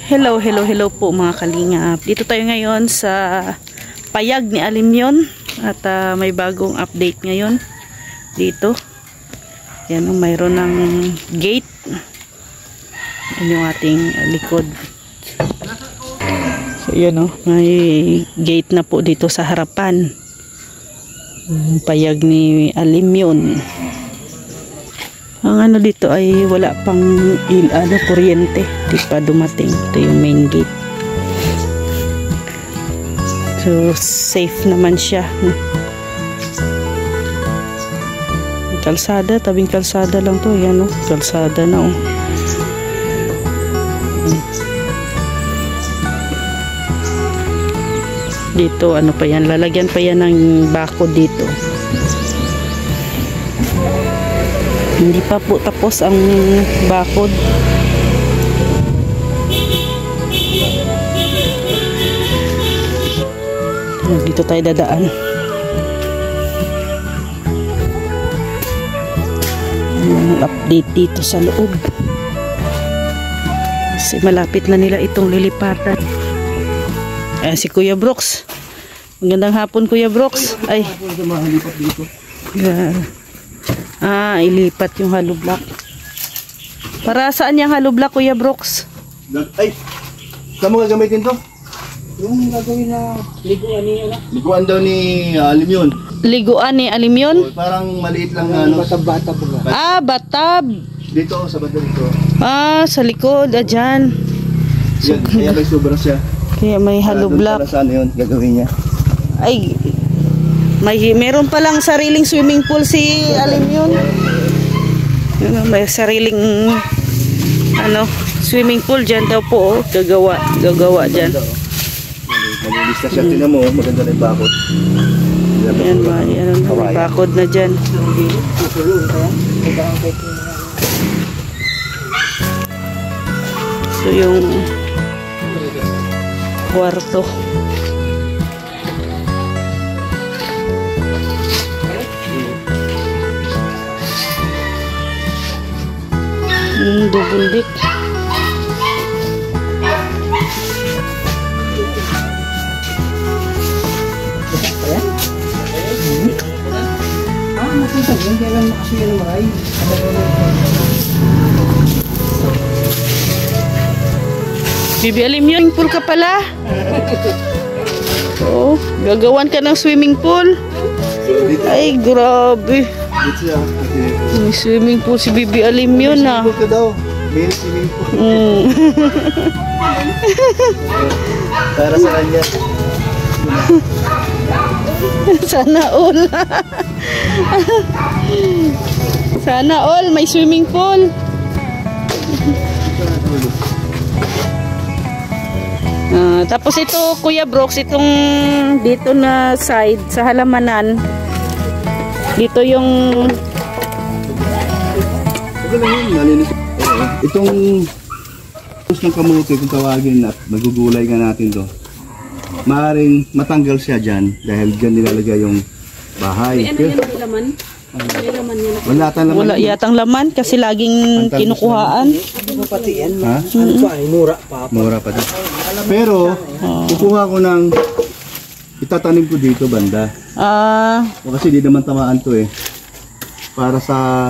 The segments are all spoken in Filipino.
Hello po mga kalingap. Dito tayo ngayon sa payag ni Alimyon at may bagong update ngayon dito. Yan, mayroon ng gate. Yan yung ating likod. So yan may gate na po dito sa harapan. Payag ni Alimyon. Ang dito ay wala pang kuryente, di pa dumating. Ito yung main gate. So safe naman siya. Kalsada, tabing kalsada lang to. Yan kalsada na Dito pa yan, lalagyan pa yan ng bako dito. Hindi pa po tapos ang bakod. Dito tayo dadaan. Update dito sa loob. Kasi malapit na nila itong lilipatan. Si Kuya Brooks. Magandang hapon, Kuya Brooks. Ay. Ilipat yung hollow block. Para saan yung hollow block, Kuya Brooks? Ay, saan mo gagamitin to? Yung gagawin na liguan ni Liguan daw ni Alimyon. Liguan ni Alimyon? Parang maliit lang batab-batab. Batab. Dito, sa banda dito. Sa likod, dyan. Yan, kaya may sobra siya. Kaya may hollow block. Para saan yun, gagawin niya? Ay, meron palang sariling swimming pool si Alimyon. May sariling swimming pool dyan daw po. Gagawa dyan. Malinis na siya. Tinan mo, maganda na yung bakod. Yan, may bakod na dyan. So yung kwarto. Double deck. Bibi Alimyon, pool ka pala. Gagawan ka ng swimming pool. Ay, grabe. May swimming pool si Bibi Alimyon na. Swimming pool ka daw. May swimming pool. Para sa kanya. Sana all. Sana all may swimming pool. Tapos ito, Kuya Brooks, itong dito na side sa halamanan. Dito yung itong ng kamote kung tawagin at magugulay nga natin to. Maaring matanggal siya dyan dahil dyan nilalagay yung bahay. Wala yatang laman kasi laging kinukuhaan. Mura pa din. Pero kukuha ko ng itatanim ko dito banda. Kasi di naman tamaan to para sa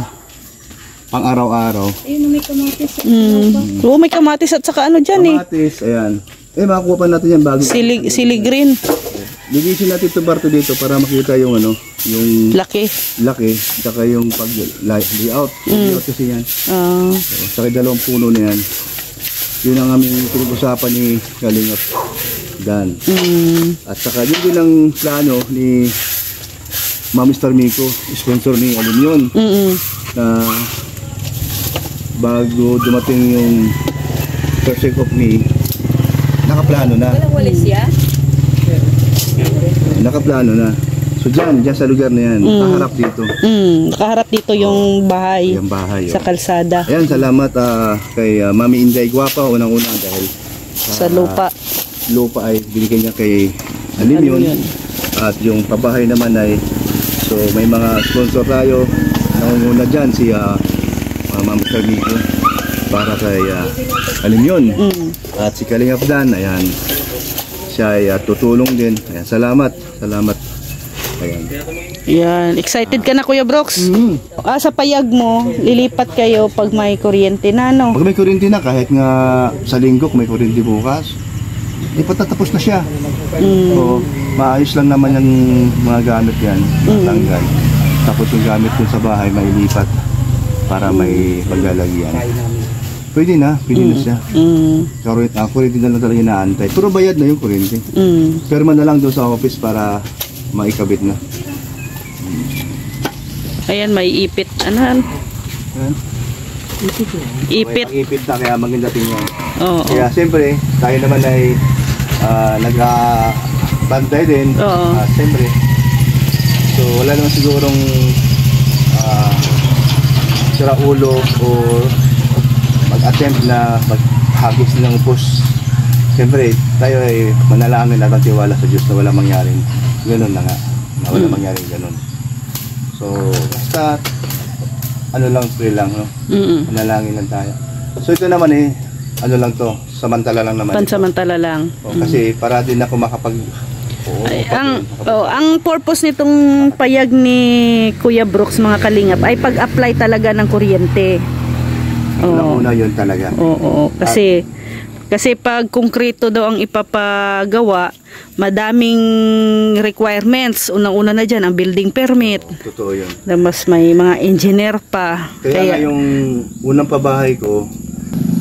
pang araw-araw. Ayun, may kamatis. May kamatis at saka dyan kamatis, ayan. Makukuha pa natin yan bago. Sili green. Ligisin natin ito barto dito para makita yung yung laki, saka yung pag layout. Layout kasi yan. Saka dalawang puno na yan. Yun ang aming pinag-usapan ni Kalingap Dan. At saka yun din ang plano ni Mr. Miko, sponsor ni Alimyon. Na bago dumating yung first week of May, nakaplano na. Nakaplano na. So dyan sa lugar na yan, nakaharap dito. Nakaharap dito yung bahay, sa kalsada. Ayan, salamat kay Mami Inday Guapa, unang-una dahil sa lupa ay binigay niya kay Alimyon. At yung pabahay naman ay, so may mga sponsor tayo. Nangunguna dyan si Ma'am Carmito. para kay Alimyon. At si Kalingap Dan, ayan, siya ay tutulong din. Ayan, salamat. Ayan. Yan, excited ka na Kuya Brooks? Sa payag mo, lilipat kayo pag may kuryente na, no? Pag may kuryente na, kahit nga sa linggo kung may kuryente bukas, ipatatapos na siya. So, maayos lang naman yung mga gamit yan, matanggal. Tapos yung gamit dun sa bahay, mailipat para may paglalagyan. Pwede na siya. Kuryente na lang talaga inaantay. Pero bayad na yung kuryente. Perma na lang doon sa office para maikabit na. Ayan, may ipit. Ano? Ipit. Ipit na, kaya maganda tingnan. Oo. Kaya siyempre, tayo naman ay nag-bantay din. Siyempre. So wala naman sigurong sira ulo o mag-attempt na maghagis ng post. Siyempre, tayo ay manalangin at tiwala sa Diyos na wala mangyaring ganun na nga. Na wala mangyaring ganun. So, basta ano lang, pray lang, no? Manalangin lang tayo. So ito naman ano lang to, samantala lang naman. Pansamantala lang. Kasi para din ako ang purpose nitong payag ni Kuya Brooks, mga kalingap, ay pag-apply talaga ng kuryente. Una yun talaga. Kasi pag konkreto daw ang ipapagawa, madaming requirements. Unang-una na dyan, ang building permit. Totoo yun. Mas may mga engineer pa. Kaya yung unang pabahay ko,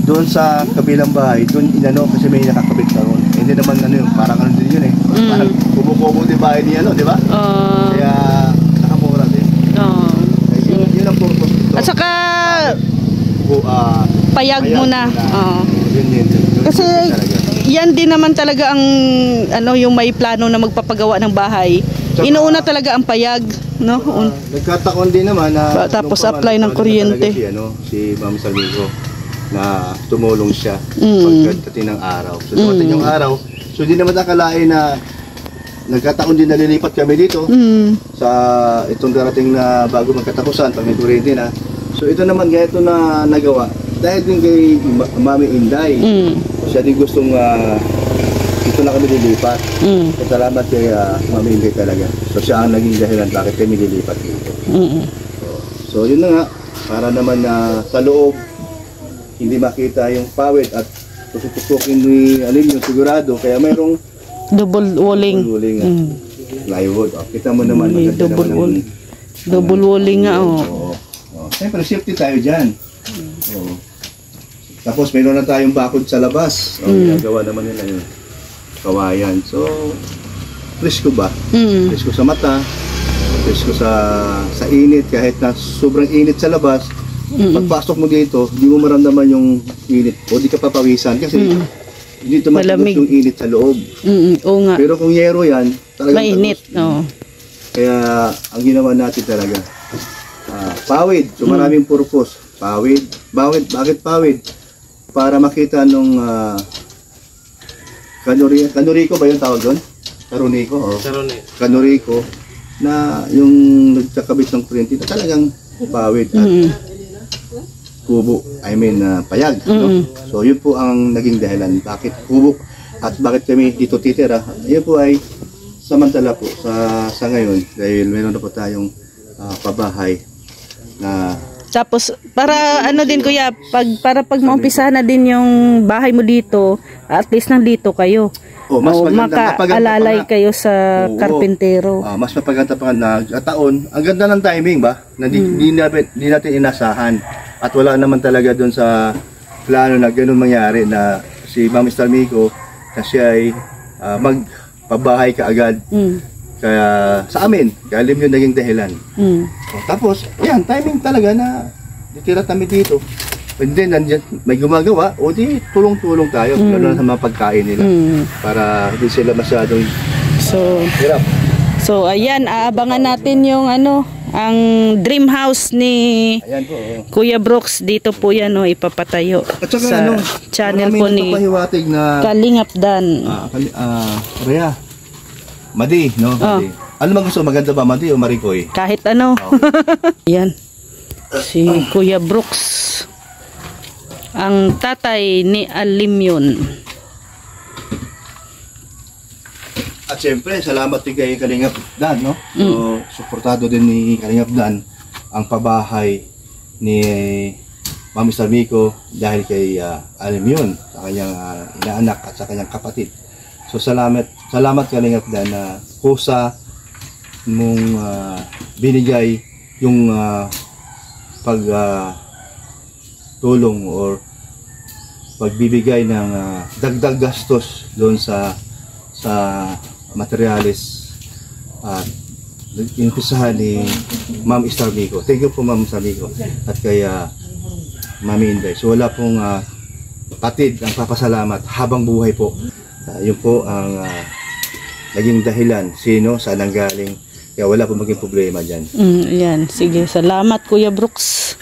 doon sa kabilang bahay, doon kasi may nakakabit na ron. Hindi naman yun, parang din yun Parang kubo-kubo din bahay niya, di ba? Kaya nakamura din. Yun ang purpose dito. At saka, payag muna. Yun. Kasi yan din naman talaga ang yung may plano na magpapagawa ng bahay. Inuuna talaga ang payag, no? Nagkataon din naman na tapos apply ng kuryente. Si Ma'am Salmico na tumulong siya pagdating ng araw. So dumating yung araw, so hindi naman akalain na nagkataon din na lilipat kami dito sa itong darating na bago magkatapusan pag may kuryente na. So ito naman ganito na nagawa dahil din kay Mami Inday. Siya din gustong ito na kami lilipat. Salamat kay Mami Inday talaga. So siya ang naging dahilan bakit kami lilipat dito. So yun na nga, para naman sa loob hindi makita yung pawid at tututukin ni Alimyon sigurado, kaya mayroong double walling. Plywood. Kita mo naman maganda naman. Double walling nga. Siyempre, safety tayo dyan. Tapos mayroon na tayong bakod sa labas. Ginagawa naman nila yung kawayan. So, presko ba? Presko sa mata, presko sa init, kahit na sobrang init sa labas. Pagpasok mo dito, hindi mo maramdaman yung init o di ka papawisan kasi hindi tumatagos yung init sa loob. Oo nga. Pero kung yero yan, talagang mainit. Kaya ang ginawa natin talaga, pawid. So maraming purpose. Pawid. Bakit pawid? Para makita nung kanuriko ba yung tawag doon? Karuniko. Kanuriko na yung nagkakabit ng kuryente na talagang pawid at kubo, payag. No? So yun po ang naging dahilan bakit kubo at bakit kami dito titira. Yun po ay samantala po sa ngayon dahil meron na po tayong pabahay na tapos para din kuya, para pag maumpisa na din yung bahay mo dito, at least nandito kayo. Mas makaalalay kayo sa karpintero. Mas mapaganda pa na taon. Ang ganda ng timing ba? Na di natin inasahan. At wala naman talaga doon sa plano na gano'n mangyari na si Ma'am Salmico na siya ay magpabahay kaagad. Kaya sa amin, galim yung naging dahilan. Tapos, yan, timing talaga na ditira kami dito. And then, may gumagawa, o di tulong-tulong tayo, lalo na sa mga pagkain nila. Para hindi sila masyadong hirap. So, ayan, aabangan natin yung ang dream house ni Kuya Brooks. Dito po yan, ipapatayo. At saka, sa channel po ni Kalingap Dan. Rhea. Madi, no? Madi. Ano man gusto? Maganda ba, Madi o Maricoy? Kahit ano. Yan. Si Kuya Brooks. ang tatay ni Alimyon. At siyempre, salamat din kay Kalingap Dan, no? So, suportado din ni Kalingap Dan ang pabahay ni Ma'am Star Miko dahil kay Alimyon, sa kanyang inaanak at sa kanyang kapatid. So, salamat Kalingap Dan na kusa mong binigay yung tulong or pagbibigay ng dagdag gastos doon sa materialis at inumpisahan ni Ma'am Star Miko. Thank you po Ma'am Star Miko at kay Mami Inday. So wala pong patid ang papasalamat habang buhay po. Yun po ang naging dahilan saan ang galing. Kaya wala po maging problema dyan. Yan. Sige. Salamat Kuya Brooks.